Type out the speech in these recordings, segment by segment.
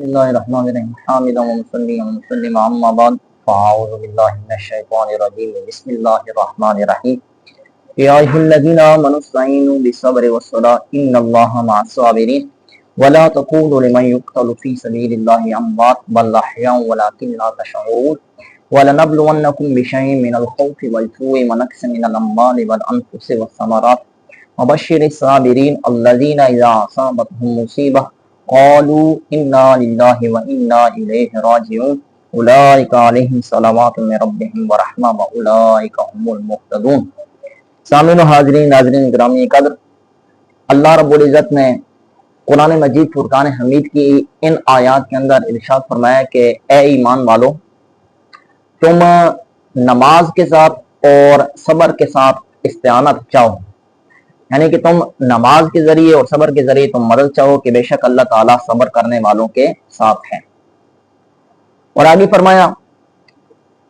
اللہ الرحمن الرحیم حامد و مصلی و مسلم اما بعد فاعوذ باللہ من الشیطان الرجیم بسم اللہ الرحمن الرحیم یا ایھا الذین آمنوا استعینوا بالصبر والصلاۃ ان اللہ مع الصابرین ولا تقولوا لمن يقتل في سبيل الله اموات بل احیاء ولكن لا تشعرون ولنبلونکم بشیء من الخوف والجوع ونقص من الاموال والانفس والثمرات وبشر الصابرین الذین اذا اصابتهم مصیبہ قالوا انا للہ وانا الیہ راجعون اولئک علیہم صلوات من ربہم ورحمہ واولئک هم المہتدون۔ سامعین و حاضرین ناظرین گرامی قدر، اللہ رب العزت نے قرآن مجید فرقان حمید کی ان آیات کے اندر ارشاد فرمایا کہ اے ایمان والو، تم نماز کے ساتھ اور صبر کے ساتھ استعانت چاہو، یعنی کہ تم نماز کے ذریعے اور صبر کے ذریعے تم مدد چاہو کہ بے شک اللہ تعالیٰ صبر کرنے والوں کے ساتھ ہیں۔ اور آگے فرمایا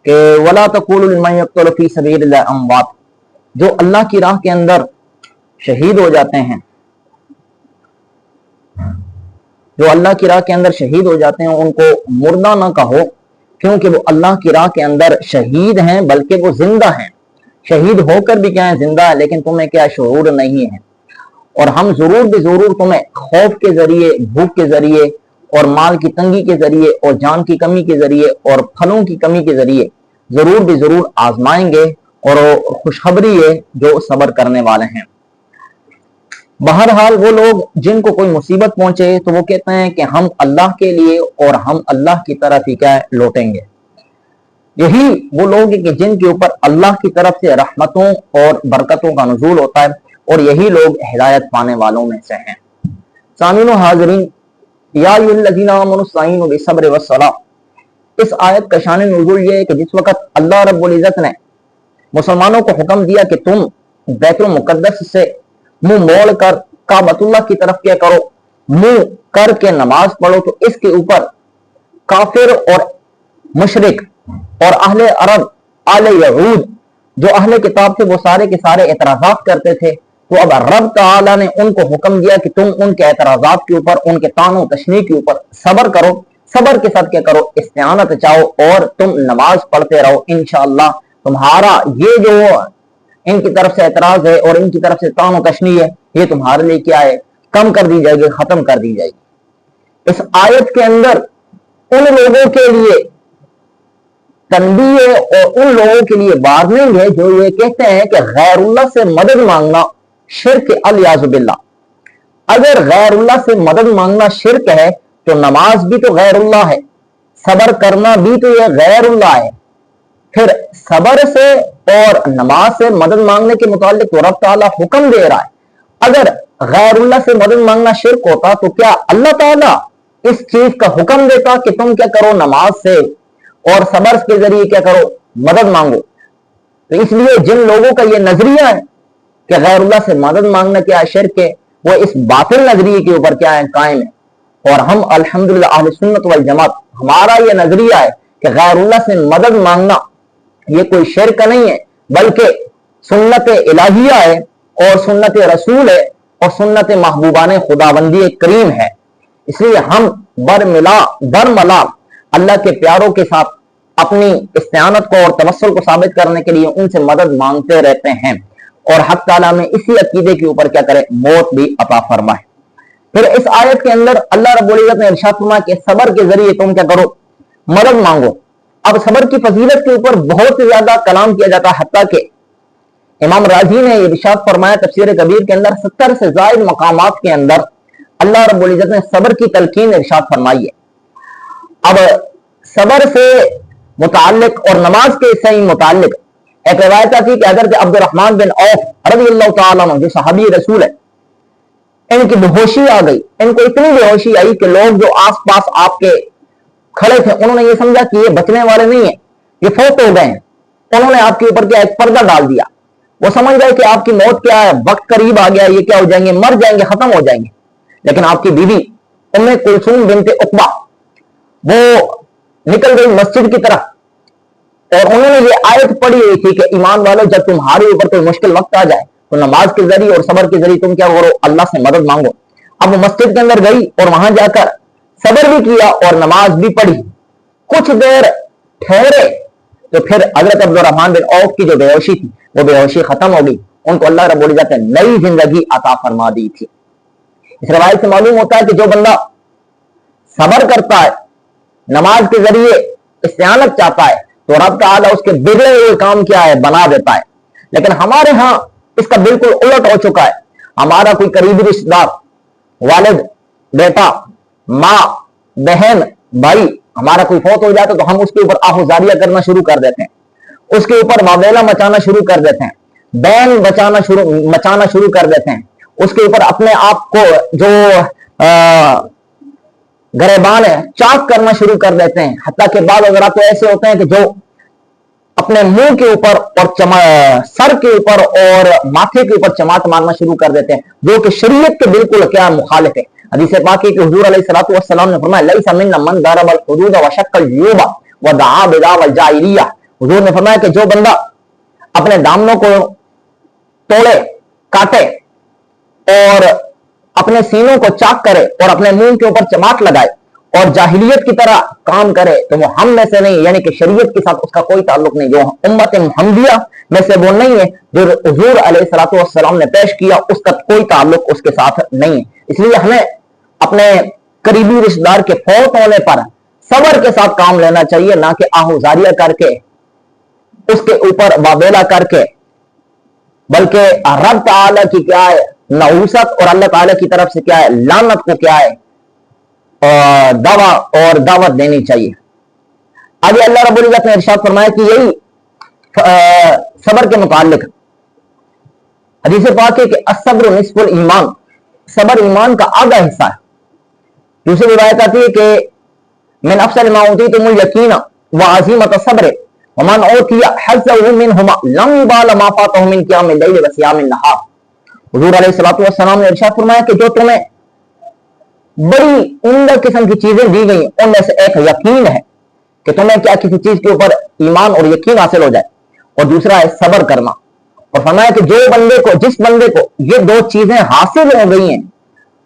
کہ وَلَا تَقُولُوا لِمَن يُقْتَلُ فِي سَبِيلِ اللَّهِ أَمْوَاتٌ، جو اللہ کی راہ کے اندر شہید ہو جاتے ہیں، جو اللہ کی راہ کے اندر شہید ہو جاتے ہیں ان کو مردہ نہ کہو، کیونکہ وہ اللہ کی راہ کے اندر شہید ہیں بلکہ وہ زندہ ہیں۔ شہید ہو کر بھی کیا ہے؟ زندہ ہے، لیکن تمہیں کیا شعور نہیں ہے۔ اور ہم ضرور بھی ضرور تمہیں خوف کے ذریعے، بھوک کے ذریعے اور مال کی تنگی کے ذریعے اور جان کی کمی کے ذریعے اور پھلوں کی کمی کے ذریعے ضرور بھی ضرور آزمائیں گے، اور خوشخبری ہے جو صبر کرنے والے ہیں۔ بہرحال وہ لوگ جن کو کوئی مصیبت پہنچے تو وہ کہتے ہیں کہ ہم اللہ کے لیے اور ہم اللہ کی طرف ہی کیا ہے؟ لوٹیں گے۔ یہی وہ لوگ ہیں کہ جن کے اوپر اللہ کی طرف سے رحمتوں اور برکتوں کا نزول ہوتا ہے، اور یہی لوگ ہدایت پانے والوں میں سے ہیں۔ سامعین و حاضرین، یا ایھا الذین آمنوا استعینوا بالصبر والصلاۃ، اس آیت کا شان نزول یہ ہے کہ جس وقت اللہ رب العزت نے مسلمانوں کو حکم دیا کہ تم بیت المقدس سے منہ موڑ کر کعبۃ اللہ کی طرف کیا کرو، منہ کر کے نماز پڑھو، تو اس کے اوپر کافر اور مشرک اور اہل عرب، اہل یہود جو اہل کتاب تھے، وہ سارے کے سارے اعتراضات کرتے تھے۔ تو اب رب تعالیٰ نے ان کو حکم دیا کہ تم ان کے اعتراضات کے اوپر، ان کے طعن و تشنیع کے اوپر صبر کرو، صبر کے ساتھ کیا کرو؟ استعانت چاہو، اور تم نماز پڑھتے رہو۔ انشاءاللہ تمہارا یہ جو ان کی طرف سے اعتراض ہے اور ان کی طرف سے طعن و تشنیع ہے، یہ تمہارے لیے کیا ہے؟ کم کر دی جائے گی، ختم کر دی جائے گی۔ اس آیت کے اندر ان لوگوں کے لیے تنبیہ ہے اور ان لوگوں کے لیے وارننگ ہے جو یہ کہتے ہیں کہ غیر اللہ سے مدد مانگنا شرک الیاذ باللہ۔ اگر غیر اللہ سے مدد مانگنا شرک ہے تو نماز بھی تو غیر اللہ ہے، صبر کرنا بھی تو یہ غیر اللہ ہے۔ پھر صبر سے اور نماز سے مدد مانگنے کے متعلق تو رب تعالیٰ حکم دے رہا ہے۔ اگر غیر اللہ سے مدد مانگنا شرک ہوتا تو کیا اللہ تعالیٰ اس چیز کا حکم دیتا کہ تم کیا کرو؟ نماز سے اور صبر کے ذریعے کیا کرو؟ مدد مانگو۔ تو اس لیے جن لوگوں کا یہ نظریہ ہے کہ غیر اللہ سے مدد مانگنا کیا ہے؟ شرک ہے، وہ اس باطل نظریے کے اوپر کیا ہے؟ قائم ہے۔ اور ہم الحمدللہ اہل سنت والجماعت، ہمارا یہ نظریہ ہے کہ غیر اللہ سے مدد مانگنا یہ کوئی شرک نہیں ہے، بلکہ سنت الہیہ ہے اور سنت رسول ہے اور سنت محبوبان خداوندی کریم ہے۔ اس لیے ہم برملا اللہ کے پیاروں کے ساتھ اپنی استعانت کو اور توسل کو ثابت کرنے کے لیے ان سے مدد مانگتے رہتے ہیں، اور حق تعالیٰ میں اسی عقیدے کے اوپر کیا کرے؟ موت بھی عطا فرمائے۔ پھر اس آیت کے اندر اللہ رب العزت نے ارشاد فرمایا کہ صبر کے ذریعے تم کیا کرو؟ مدد مانگو۔ اب صبر کی فضیلت کے اوپر بہت زیادہ کلام کیا جاتا ہے، حتیٰ کہ امام راضی نے یہ ارشاد فرمایا تفسیر کبیر کے اندر 70 سے زائد مقامات کے اندر اللہ رب العزت نے صبر کی تلقین ارشاد فرمائی ہے۔ اب صبر سے متعلق اور نماز کے سے متعلق ایک روایت آتی کہ حضرت عبد الرحمن بن عوف رضی اللہ تعالیٰ عنہ جو صحابی رسول ہے، ان کی بے ہوشی آ گئی۔ ان کو اتنی بے ہوشی آئی کہ لوگ جو آس پاس آپ کے کھڑے تھے انہوں نے یہ سمجھا کہ یہ بچنے والے نہیں ہیں، یہ فوت ہو گئے ہیں۔ انہوں نے آپ کے اوپر کیا ایک پردہ ڈال دیا، وہ سمجھ گئے کہ آپ کی موت کیا ہے، وقت قریب آ گیا، یہ کیا ہو جائیں گے؟ مر جائیں گے، ختم ہو جائیں گے۔ لیکن آپ کی بیوی ام کلثوم بنت عقبہ وہ نکل گئی مسجد کی طرف، اور انہوں نے یہ آیت پڑھی ہوئی تھی کہ ایمان والو، جب تمہارے اوپر کوئی مشکل وقت آ جائے تو نماز کے ذریعے اور صبر کے ذریعے تم کیا کرو؟ اللہ سے مدد مانگو۔ اب وہ مسجد کے اندر گئی اور وہاں جا کر सब्र भी किया और नमाज भी पढ़ी, कुछ देर ठहरे तो फिर हजरत अब्दुर्रहमान बिन औफ की जो बेहोशी थी वो बेहोशी खत्म हो गई, उनको अल्लाह रब्बुल इज्जत ने नई जिंदगी अता फरमा दी थी। इस रवायत से मालूम होता है कि जो बंदा सब्र करता है, नमाज के जरिए इस्तिआनत चाहता है, तो रब तआला उसके बिगड़े हुए काम क्या है बना देता है। लेकिन हमारे यहां इसका बिल्कुल उलट हो चुका है। हमारा कोई करीबी रिश्तेदार, वालिद, बेटा, माँ, बहन, भाई हमारा कोई फौत हो जाता तो हम उसके ऊपर आहुजारिया करना शुरू कर देते हैं, उसके ऊपर वावेला मचाना शुरू कर देते हैं, बैन मचाना शुरू कर देते हैं, उसके ऊपर अपने आप को जो गरेबान है चाक करना शुरू कर देते हैं। हत्ता के बाद अगर तो ऐसे होते हैं कि जो अपने मुंह के ऊपर और सर के ऊपर और माथे के ऊपर चमाट मारना शुरू कर देते हैं, जो कि शरीयत के बिल्कुल क्या मुखालिफ है। हदीस पाक है कि हुजूर अलैहिस्सलातु वस्सलाम ने फरमाया लैसा मिन्ना मन दरबल हुदूद व शक्कल जुयूबा व दआ बिदावल जाहिलिया। हुजूर ने फरमाया कि जो बंदा अपने दामनों को तोड़े, काटे और अपने सीनों को चाक करे और अपने मुंह के ऊपर चमाट लगाए और जाहिलियत की तरह काम करे तो वो हम में से नहीं, यानी कि शरीयत के साथ उसका कोई ताल्लुक नहीं। जो उम्मत मुहम्मदिया में से वो नहीं है, जो हुजूर अलैहिस्सलातु वस्सलाम ने पेश किया उसका कोई ताल्लुक उसके साथ नहीं है। इसलिए हमें अपने करीबी रिश्तेदार के फौत होने पर सब्र के साथ काम लेना चाहिए, ना कि आहुजारिया करके, उसके ऊपर वावेला करके, बल्कि रब तआला की क्या है नऊसत और अल्लाह ताला की तरफ से क्या है लानत को क्या है दावा और दावत देनी चाहिए। आगे अल्लाह रब्बुल इज्जत ने इरशाद फरमाया कि यही सब्र के मुताल्लिक हदीस पाक है कि अस्सब्रु निस्फुल ईमान, सब्र ईमान का आधा हिस्सा है। दूसरी रिवायत आती है कि मिन अफसल मा ऊतीतुमुल यकीना व अज़ीमत सब्र व मन ऊतिया हज़्ज़हु मिनहुमा लम युबाल मा फातहु मिन क़ियामिल लैल व सियामिन नहार। हुजूर अलैहिस्सलातु वस्सलाम ने इरशाद फरमाया कि जो तुम्हें बड़ी उम्दा किस्म की चीजें दी गई उनमें से एक यकीन है कि तुम्हें क्या किसी चीज के ऊपर ईमान और यकीन हासिल हो जाए, और दूसरा है सब्र करना। और फरमाया कि जिस बंदे को ये दो चीजें हासिल हो गई हैं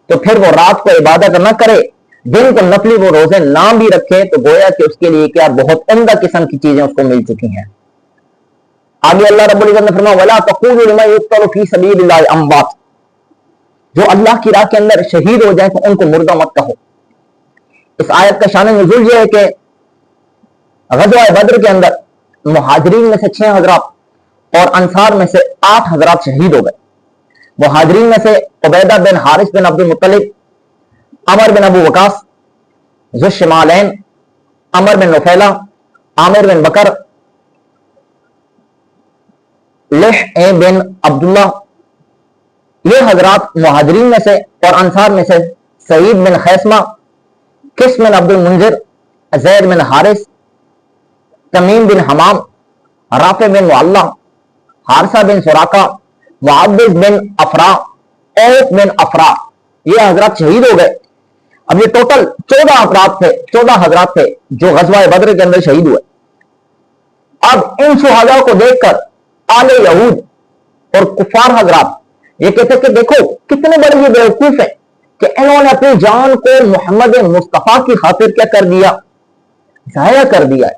तो फिर वो रात को इबादत न करे, दिन को नफली वो रोजे ना भी रखे, तो गोया कि उसके लिए क्या बहुत उम्दा किस्म की चीजें उसको मिल चुकी हैं। आगे अल्लाह रब्बुल इज्जत ने फरमाया वला तक़ूलू लिमन युक़्तलु फी सबीलिल्लाहि अमवात, जो अल्लाह की राह के अंदर शहीद हो जाए तो उनको मुर्दा मत कहो। इस आयत का शान नुज़ूल यह है कि ग़ज़वा बद्र के अंदर मुहाजिरीन में से 6 हज़रात और अंसार में से 8 हज़रात शहीद हो गए। मुहाजिरीन में से उबैदा बिन हारिस बिन अब्दुल मुत्तलिब, अमर बिन अबू वकास, ज़ुश्शमालैन, अमर बिन नुफैला, आमिर बिन बकर, लिह बिन अब्दुल्ला, ये हजरात मुहाजिरीन में से और अंसार में से सईद बिन खैसमा, किस बिन अब्दुल मुंजिर, ज़ैद बिन हारिस, तमीम बिन हमाम, राफे बिन मुअल्ला, हारसा बिन सुराका, मुअव्विज़ बिन अफरा, औफ बिन अफरा, ये हजरात शहीद हो गए। अब ये टोटल 14 अफराद थे, 14 हजरात थे जो ग़ज़वा बद्र के अंदर शहीद हुए। अब इन शुहदा को देखकर आले यहूद और कुफार हजरात ये कहते कि देखो कितने बड़े ये बेवकूफ है कि इन्होंने अपनी जान को मोहम्मद मुस्तफा की खातिर क्या कर दिया, जाया कर दिया है।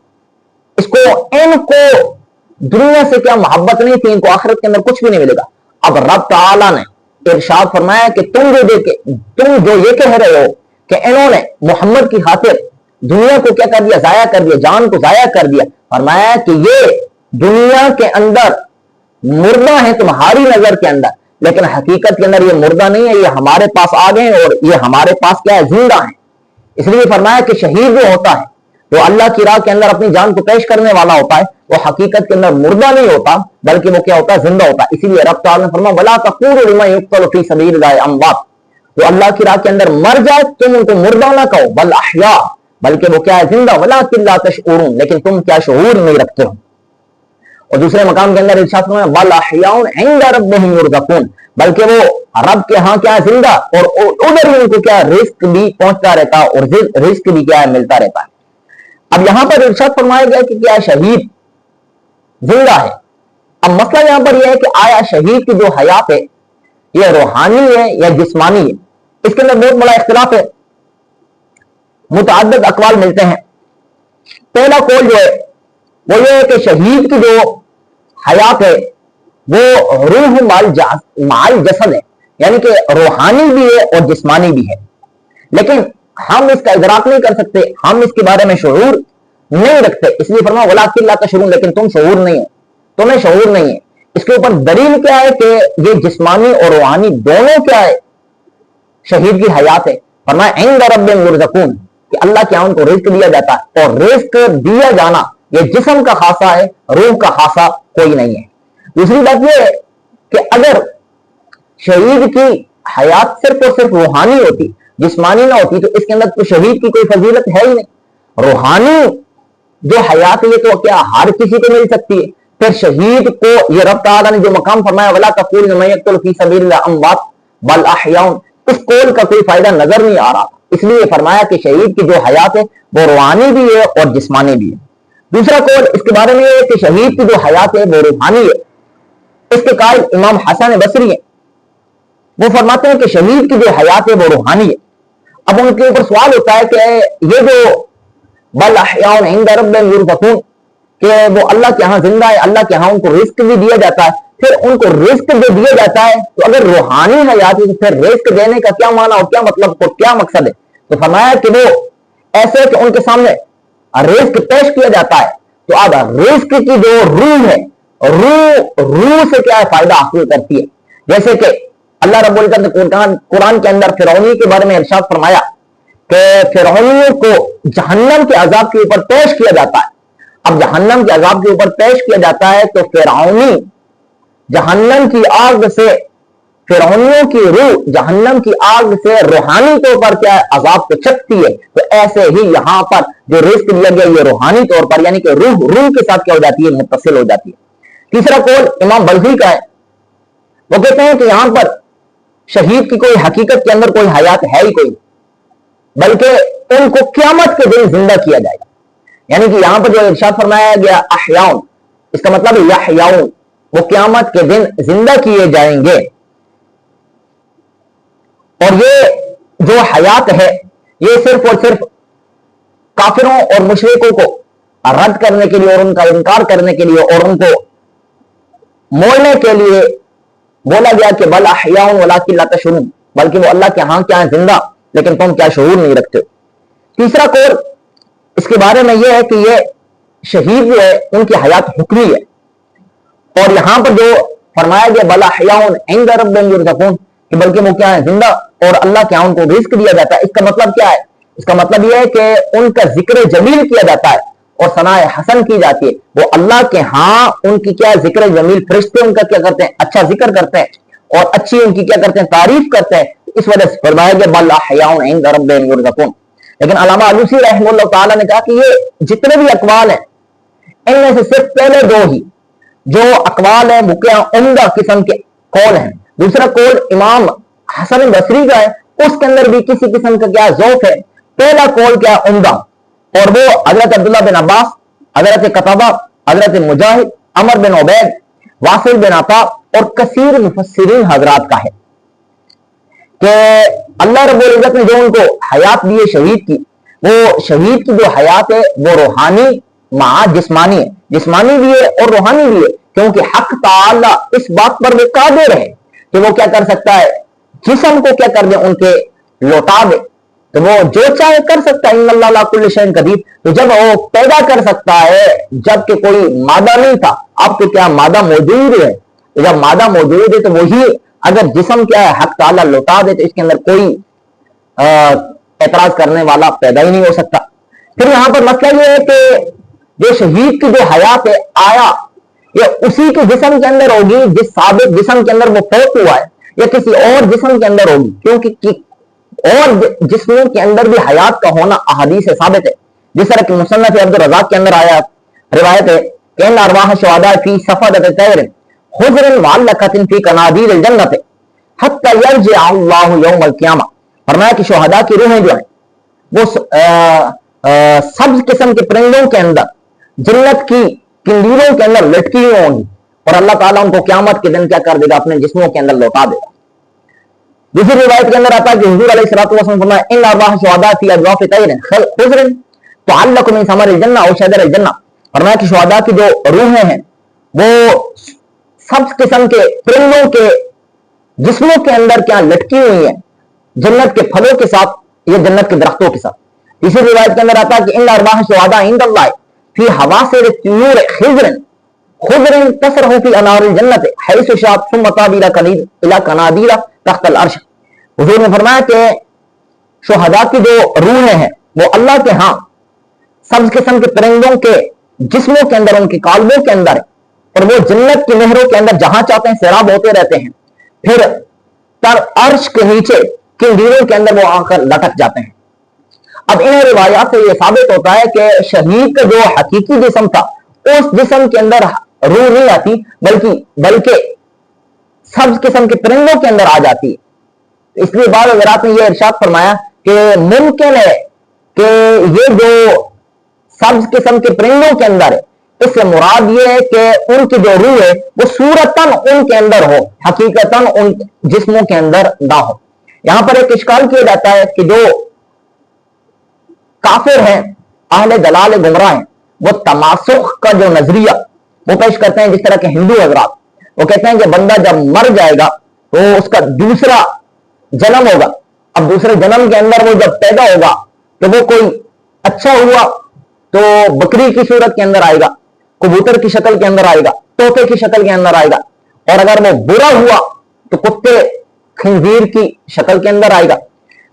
इनको दुनिया से क्या मोहब्बत नहीं थी, इनको आखिरत के अंदर कुछ भी नहीं मिलेगा। अब रब तआला ने इरशाद फरमाया कि तुम जो ये कह रहे हो कि इन्होंने मोहम्मद की खातिर दुनिया को क्या कर दिया, जाया कर दिया, जान को जाया कर दिया। फरमाया कि ये दुनिया के अंदर मुर्दा है तुम्हारी नजर के अंदर, लेकिन हकीकत के अंदर ये मुर्दा नहीं है, ये हमारे पास आ गए और ये हमारे पास क्या है, जिंदा है। इसलिए फरमाया कि शहीद जो होता है, जो अल्लाह की राह के अंदर अपनी जान को पेश करने वाला होता है, वो हकीकत के अंदर मुर्दा नहीं होता बल्कि वो क्या होता है, जिंदा होता है। इसीलिए रब तआला ने फरमाया वला तक़ूलू लिमन युक़्तलु फी सबीलिल्लाहि अमवात, जो अल्लाह की राह के अंदर मर जाए तुम उनको मुर्दा ना कहो, बल अहया, बल्कि वो क्या है, जिंदा, वलाकिन ला तशऊरून, लेकिन तुम क्या शऊर नहीं रखते हो। और दूसरे मकाम के अंदर इरशाद फरमाया बल अहयाउन इंदा रब्बिहिम युरज़क़ून, बल्कि वो रब के यहां क्या है, जिंदा, और उधर ही उनको क्या रिस्क भी पहुंचता रहता है और रिस्क भी क्या है, मिलता रहता है। अब यहां पर इरशाद फरमाया गया कि क्या शहीद जिंदा है। अब मसला यहां पर यह है कि आया शहीद की जो हयात है यह रूहानी है या जिस्मानी है, इसके अंदर बहुत बड़ा इख्तिलाफ है। متعدد اقوال ملتے ہیں. پہلا قول جو ہے وہ یہ ہے کہ شہید کی جو حیات ہے وہ روح مال جسد ہے, یعنی کہ روحانی بھی ہے اور جسمانی بھی ہے, لیکن ہم اس کا ادراک نہیں کر سکتے, ہم اس کے بارے میں شعور نہیں رکھتے, اس لیے فرمایا وَلَٰكِن لَا تَشْعُرُونَ, لیکن تم شعور نہیں ہو, تمہیں شعور نہیں ہے. اس کے اوپر دلیل کیا ہے کہ یہ جسمانی اور روحانی دونوں کیا ہے, شہید کی حیات ہے. فرمایا عِندَ رَبِّهِمْ يُرْزَقُونَ, کہ اللہ کے ان کو رزق دیا جاتا ہے, اور رزق دیا جانا یہ جسم کا خاصہ ہے, روح کا خاصہ کوئی نہیں ہے. دوسری بات یہ ہے کہ اگر شہید کی حیات صرف اور صرف روحانی ہوتی, جسمانی نہ ہوتی, تو اس کے اندر تو شہید کی کوئی فضیلت ہے ہی نہیں. روحانی جو حیات ہے یہ تو کیا ہر کسی کو مل سکتی ہے. پھر شہید کو یہ رب تعالیٰ نے جو مقام فرمایا وَلَا تَقُولُوا لِمَن يَقْتُلُ فِي سَبِيلِ اللَّهِ أَمْوَاتٌ بَلْ أَحْيَاءٌ, اس قول کا کوئی فائدہ نظر نہیں آ رہا, اس لیے فرمایا کہ شہید کی جو حیات ہے وہ روحانی بھی ہے اور جسمانی بھی ہے. دوسرا قول اس کے بارے میں یہ ہے کہ شہید کی جو حیات ہے وہ روحانی ہے. اس کے قائل امام حسن بصری ہیں, وہ فرماتے ہیں کہ شہید کی جو حیات ہے وہ روحانی ہے. اب ان کے اوپر سوال ہوتا ہے کہ یہ جو بل احیاء عند ربہم یرزقون, کہ وہ اللہ کے ہاں زندہ ہے, اللہ کے ہاں ان کو رزق بھی دیا جاتا ہے, پھر ان کو رزق جو دیا جاتا ہے تو اگر روحانی حیات ہے تو پھر رزق دینے کا کیا معنی اور کیا مطلب اور کیا مقصد ہے؟ تو فرمایا کہ وہ ایسے کہ ان کے سامنے رزق پیش کیا جاتا ہے, تو اب رزق کی جو روح ہے, روح سے کیا فائدہ حاصل کرتی ہے. جیسے کہ اللہ رب العزت نے قرآن کے اندر فرعونی کے بارے میں ارشاد فرمایا کہ فرعونیوں کو جہنم کے عذاب کے اوپر پیش کیا جاتا ہے. اب جہنم کے عذاب کے اوپر پیش کیا جاتا ہے تو فرعونی جہنم کی آگ سے, فرعونیوں کی روح جہنم کی آگ سے روحانی طور پر کیا عذاب کو چکتی ہے. تو ایسے ہی یہاں پر جو رزق دیا گیا یہ روحانی طور پر, یعنی کہ روح کے ساتھ کیا ہو جاتی ہے, متصل ہو جاتی ہے. تیسرا قول امام بلخی کا ہے, وہ کہتے ہیں کہ یہاں پر شہید کی کوئی حقیقت کے اندر کوئی حیات ہے ہی کوئی, بلکہ ان کو قیامت کے دن زندہ کیا جائے گا. یعنی کہ یہاں پر جو ارشاد فرمایا گیا احیاؤن, اس کا مطلب یحیاؤن, وہ قیامت کے دن زندہ کیے جائیں گے. اور یہ جو حیات ہے یہ صرف اور صرف کافروں اور مشرکوں کو رد کرنے کے لیے اور ان کا انکار کرنے کے لیے اور ان کو مولنے کے لیے بولا گیا کہ بل احیاء ولکن لا تشعرون, بلکہ وہ اللہ کے ہاں کیا ہے زندہ, لیکن تم کیا شعور نہیں رکھتے. تیسرا قول اس کے بارے میں یہ ہے کہ یہ شہید جو ہے ان کی حیات حکمی ہے, اور یہاں پر جو فرمایا گیا بل احیاء عند ربہم یرزقون, کہ بلکہ وہ کیا ہے زندہ اور اللہ کے ہاں ان کو رزق دیا جاتا ہے. اس کا مطلب کیا ہے؟ اس کا مطلب یہ ہے کہ ان کا ذکر جمیل کیا جاتا ہے اور ثناء حسن کی جاتی ہے. وہ اللہ کے ہاں ان کی کیا ذکر جمیل, فرشتے ان کا کیا کرتے ہیں, اچھا ذکر کرتے ہیں اور اچھی ان کی کیا کرتے ہیں, تعریف کرتے ہیں. اس وجہ سے فرمایا گیا بل احیاء عند ربہم یرزقون. لیکن علامہ علوسی رحمہ اللہ تعالیٰ نے کہا کہ یہ جتنے بھی اقوال ہیں ان میں سے صرف پہلے دو ہی جو اقوال ہیں وہ کیا عمدہ قسم کے قول ہیں. دوسرا قول امام حسن بصری کا ہے, اس کے اندر بھی کسی قسم کا کیا ذوق ہے. پہلا قول کیا عمدہ, اور وہ حضرت عبداللہ بن عباس, حضرت قتادہ, حضرت مجاہد, عمر بن عبید, واصل بن عطا اور کثیر مفسرین حضرات کا ہے کہ اللہ رب العزت نے جو ان کو حیات دی ہے شہید کی, وہ شہید کی جو حیات ہے وہ روحانی مع جسمانی ہے, جسمانی بھی ہے اور روحانی بھی ہے, کیونکہ حق تعالی اس بات پر وہ قادر ہے کہ وہ کیا کر سکتا ہے, جسم کو کیا کر دے, ان کے لوٹا دے. تو وہ جو چاہے کر سکتا ہے, ان اللہ علی کل شیء قدیر. تو جب وہ پیدا کر سکتا ہے جب کہ کوئی مادہ نہیں تھا, اب تو کیا مادہ موجود ہے, جب مادہ موجود ہے تو وہی اگر جسم کیا ہے حق تعالی لوٹا دے تو اس کے اندر کوئی اعتراض کرنے والا پیدا ہی نہیں ہو سکتا. پھر یہاں پر مسئلہ یہ ہے کہ جو شہید کی جو حیات ہے آیا یہ اسی کے جسم کے اندر ہوگی جس ثابت جسم کے اندر وہ فوت ہوا ہے, یا کسی اور جسم کے اندر ہوگی, کیونکہ اور جسموں کے اندر بھی حیات کا ہونا احادیث سے ثابت ہے. جس طرح کہ مصنف عبد الرزاق کے اندر آیا روایت ہے کہ ان ارواح الشہداء فی صفدۃ طیر خضر معلقۃ فی قنادیل الجنۃ حتی یرجع اللہ یوم القیامہ. فرمایا کہ شہداء کی روحیں جو ہیں وہ سبز قسم کے پرندوں کے اندر جنت کی کنڈیروں کے اندر لٹکی ہوئی ہوں گی, اور اللہ تعالیٰ ان کو قیامت کے دن کیا کر دے گا, اپنے جسموں کے اندر لوٹا دے گا. दूसरी रिवायत के अंदर आता है कि हुजूर अलैहिस्सलातु वस्सलाम फरमाया इन अरवाह शुहदा फी अजवाफ तैर खुज़र तुअल्लक़ु मिन समरिल जन्नह औ शजरिल जन्नह। फरमाया कि शुहदा की जो रूहें हैं वो सब किस्म के परिंदों के जिस्मों के अंदर क्या लटकी हुई हैं, जन्नत के फलों के साथ या जन्नत के दरख्तों के साथ। तीसरी रिवायत के अंदर आता है कि इन अरवाह शुहदा इंदल्लाह फी हवासिर त्यूर खिज़र खुज़र तसरहु फी अनारिल जन्नत हैसु शात सुम्मा ताबीरा कनीर इला कनादीरा तख्तल अर्श। हुजूर ने फरमाया कि शुहदा की जो रूहें हैं वो अल्लाह के यहाँ सब किस्म के परिंदों के जिस्मों के अंदर, उनके काल्बों के अंदर, और वो जन्नत की नहरों के अंदर जहां चाहते हैं सैराब होते रहते हैं, फिर तर अर्श के नीचे किंडीरों के अंदर वो आकर लटक जाते हैं। अब इन रिवायात से ये साबित होता है कि शहीद का जो हकीकी जिस्म था उस जिस्म के अंदर रूह नहीं आती, बल्कि सब किस्म के परिंदों के अंदर आ जाती है। इसलिए बाद हज़रात ने यह इरशाद फरमाया कि मुमकिन है कि ये जो सब किस्म के परिंदों के अंदर है, इससे मुराद ये है कि उनकी जो रूह है वो सूरतन उनके अंदर हो, हकीकतन उन जिस्मों के अंदर ना हो। यहां पर एक इश्काल किया जाता है कि जो काफिर हैं, अहले दलाल गुमराह हैं, वो तमासुख का जो नजरिया वो पेश करते हैं, जिस तरह के हिंदू हजरात वो कहते हैं कि बंदा जब मर जाएगा तो उसका दूसरा जन्म होगा। अब दूसरे जन्म के अंदर वो जब पैदा होगा तो वो कोई अच्छा हुआ तो बकरी की सूरत के अंदर आएगा, कबूतर की शक्ल के अंदर आएगा, तोते की शक्ल के अंदर आएगा, और अगर वो बुरा हुआ तो कुत्ते खंजीर की शक्ल के अंदर आएगा।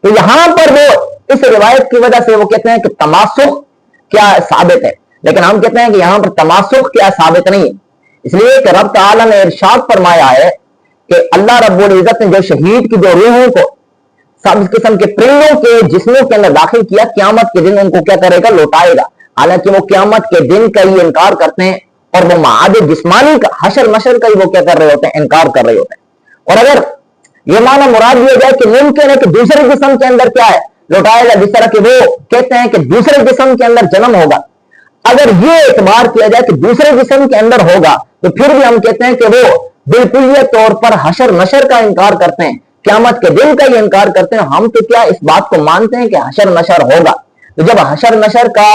तो यहां पर वो इस रिवायत की वजह से वो कहते हैं कि तमासुख क्या साबित है, लेकिन हम कहते हैं कि यहां पर तमासुख क्या साबित नहीं है। इसलिए कि रब तआला ने इरशाद फरमाया है कि अल्लाह रब्बुल इज्जत ने जो शहीद की जो रूहों को सब किस्म के परिंदों के जिस्मों के अंदर दाखिल किया, क़यामत के दिन उनको क्या करेगा, लौटाएगा। हालांकि वो क़यामत के दिन का ही इनकार करते हैं और वो माद जिस्मानी का हशर नशर का ही वो क्या कर रहे होते हैं, इनकार कर रहे होते हैं। और अगर ये माना मुराद लिया जाए कि मुमकिन है कि दूसरे जिस्म के अंदर क्या है, लौटाएगा, जिस तरह के वो कहते हैं कि दूसरे जिस्म के अंदर जन्म होगा, अगर ये एतबार किया जाए कि दूसरे जिस्म के अंदर होगा तो फिर भी हम कहते हैं कि वो बिल्कुल तौर पर हशर नशर का इनकार करते हैं, क़यामत के दिन का ही इनकार करते हैं। हम तो क्या इस बात को मानते हैं कि हशर नशर होगा। तो जब हशर नशर का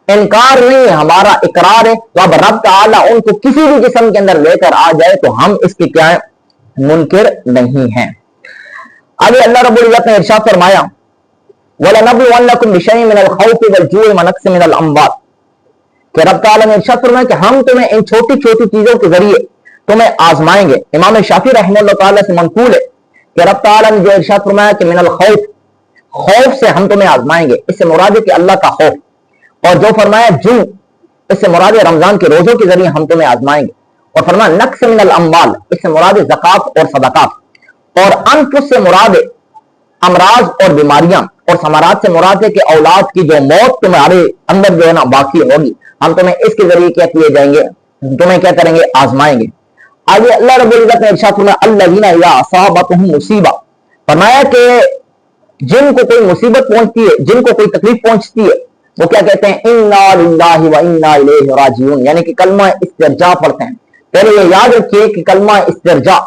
इनकार नहीं है, हमारा इकरार है, तो अब रब तआला उनको किसी भी जिस्म के अंदर लेकर आ जाए तो हम इसके क्या है, मुनकिर नहीं है। आगे अल्लाह रब्बुल इज्जत ने इरशाद फरमाया वलनबलुवन्नकुम बिशैइन मिनल खौफि वल जूइ व नक्सिन मिनल अम्वाल, कि रब तआला ने इरशाद फरमाया कि हम तुम्हें इन छोटी छोटी चीजों के जरिए तुम्हें आजमाएंगे। इमाम शाफी रहमतुल्लाह तआला से मंकूल है कि रब तआला ने जो इरशाद फरमाया कि मिनल खौफ, खौफ से हम तुम्हें आजमाएंगे, इससे मुराद है कि अल्लाह का खौफ, और जो फरमाया जू, इससे मुराद है रमजान के रोजों के जरिए हम तुम्हें आजमाएंगे, और फरमाया नक्स मिनल अम्वाल, इससे मुराद है ज़कात और सदकात, और अनफुस से मुराद है अमराज और बीमारियां, और समारात से मुराद है कि औलाद की जो मौत तुम्हारे अंदर जो है ना बाकी होगी, हम तुम्हें इसके जरिए क्या किए जाएंगे, तुम्हें क्या करेंगे, आजमाएंगे। आगे अल्लाह रब्बुल इज्जत ने इरशाद फरमाया अल्लज़ीना इज़ा असाबतहुम मुसीबा, फरमाया कि जिनको कोई मुसीबत पहुंचती है, जिनको कोई तकलीफ पहुंचती है, वो क्या कहते हैं, इन्ना लिल्लाहि व इन्ना इलैहि राजिऊन, यानी कि कलमा इस्तिरजा पढ़ते हैं। पहले ये याद रखिए कि कलमा इस्तिरजा,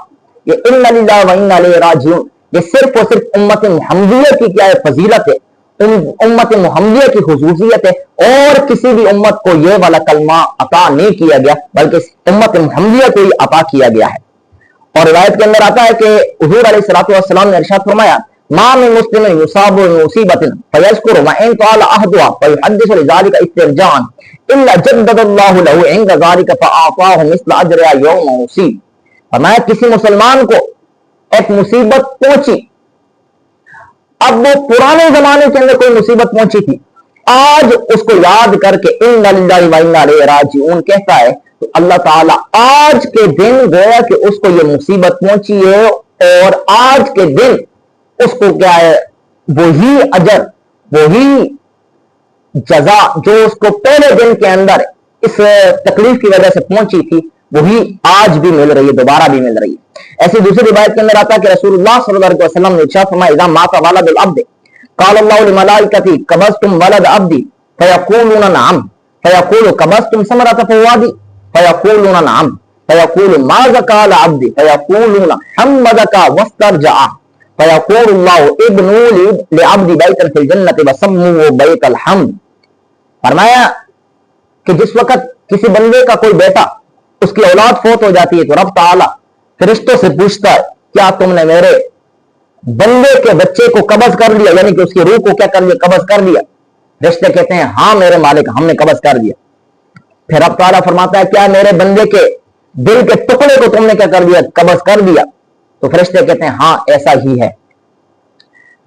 ये इन्ना लिल्लाहि व इन्ना इलैहि राजिऊन, ये सिर्फ और सिर्फ उम्मत मुहम्मदिया की क्या है, फजीलत है, उम्मत मुहम्मदिया की खुसूसियत है, और किसी भी उम्मत को ये वाला कलमा अता नहीं किया गया, बल्कि उम्मत मुहम्मदिया को ही अता किया गया है। और रिवायत के अंदर आता है कि हुजूर अलैहिस्सलातु वस्सलाम ने इरशाद फरमाया मा मिन मुस्लिमिन युसाबु बिमुसीबतिन फयज़कुरु व इन ताला अहदुहा फयुहद्दिसु लिज़ालिका इस्तिरजान इल्ला जद्ददल्लाहु लहु इंद ज़ालिका फअताहु मिस्ल अजरिहा यौम मुसीब। फरमाया किसी मुसलमान को एक मुसीबत पहुंची, अब वो पुराने जमाने के अंदर कोई मुसीबत पहुंची थी, आज उसको याद करके इन्ना लिल्लाहि व इन्ना इलैहि राजिऊन कहता है, तो अल्लाह ताला आज के दिन गोया कि उसको ये मुसीबत पहुंची है, और आज के दिन उसको क्या है, वही अजर, वही जजा जो उसको पहले दिन के अंदर इस तकलीफ की वजह से पहुंची थी, वही आज भी मिल रही है, दोबारा भी मिल रही है। ऐसी दूसरी रिवायत के अंदर आता है कि रसूलुल्लाह सल्लल्लाहु अलैहि वसल्लम ने इरशाद फरमाया इज़ा माता वलदुल अब्द क़ाल अल्लाहु लिमलाइकती कबज़्तुम वलद अब्दी फयक़ूलूना नअम फयक़ूलु कबज़्तुम समरत फवादी फयक़ूलूना नअम फयक़ूलु माज़ा क़ाल अब्दी फयक़ूलूना हम्मदका वस्तरजअ फयक़ूलुल्लाहु इब्नु लिअब्दी बैतन फिल जन्नति वसम्मुहु बैतल हम्द। फरमाया कि जिस वक्त किसी बंदे का कोई बेटा, उसकी औलाद फौत हो जाती है तो रब ताला फरिश्तों से पूछता है, क्या तुमने मेरे बंदे के बच्चे को कब्ज कर लिया, यानी कि उसकी रूह को क्या कर लिया, कब्ज कर लिया। रिश्ते कहते हैं हाँ मेरे मालिक, हमने कब्ज कर दिया। फिर रब ताला फरमाता है क्या मेरे बंदे के दिल के टुकड़े को तुमने क्या कर दिया, कब्ज कर दिया। तो फरिश्ते कहते हैं हाँ ऐसा ही है।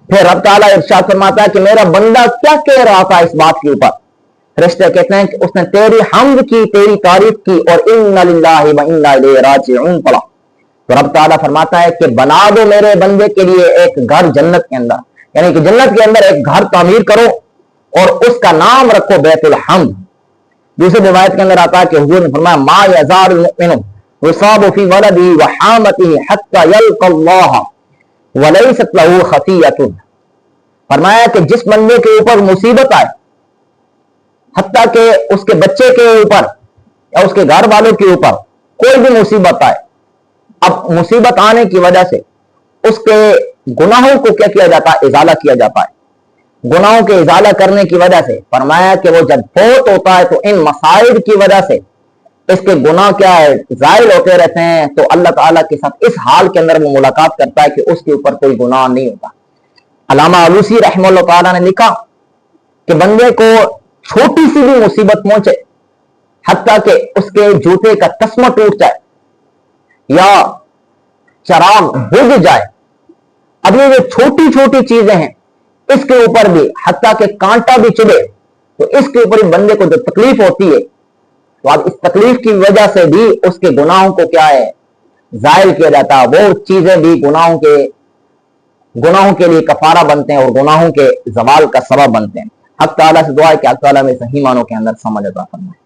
फिर रब ताला इरशाद फरमाता है कि मेरा बंदा क्या कह रहा था इस बात के ऊपर। फरिश्ते कहते हैं कि उसने तेरी हम्द की, तेरी तारीफ की और इन्ना लिल्लाहि व इन्ना इलैहि राजिऊन पढ़ा। तो रब ताला फरमाता है कि बना दो मेरे बंदे के लिए एक घर जन्नत के अंदर, यानी कि जन्नत के अंदर एक घर तामीर करो और उसका नाम रखो बैतुल हम्द। दूसरी रिवायत के अंदर आता है कि हुजूर ने फरमाया मा यज़ारुल मुमिनु युसाबु फी वलदिही व हामतिही हत्ता यल्क़ल्लाह व लैसत लहू खतियतुन। फरमाया कि जिस बंदे के ऊपर मुसीबत आए, हत्ता के उसके बच्चे के ऊपर या उसके घर वालों के ऊपर कोई भी मुसीबत आए, अब मुसीबत आने की वजह से उसके गुनाहों को क्या किया जाता है, इजाला किया जाता है। गुनाहों के इजाला करने की वजह से फरमाया कि वो जब फौत होता है तो इन मसाइब की वजह से इसके गुनाह क्या है, जायल होते रहते हैं। तो अल्लाह ताला के साथ इस हाल के अंदर वो मुलाकात करता है कि उसके ऊपर कोई गुनाह नहीं होता। अल्लामा आलूसी रहमतुल्लाह ताला ने लिखा कि बंदे को छोटी सी भी मुसीबत पहुंचे, हत्ता कि उसके जूते का तस्मा टूट जाए या चराग बुझ जाए, अब ये जो छोटी छोटी चीजें हैं इसके ऊपर भी, हत्ता के कांटा भी चुभे तो इसके ऊपर बंदे को जो तकलीफ होती है, तो अब इस तकलीफ की वजह से भी उसके गुनाहों को क्या है, जायल किया जाता है। वो चीजें भी गुनाहों के लिए कफारा बनते हैं और गुनाहों के जवाल का सबब बनते हैं। हक ताला से दुआ है कि हक ताला में सही मानों के अंदर समझ अता फरमाए।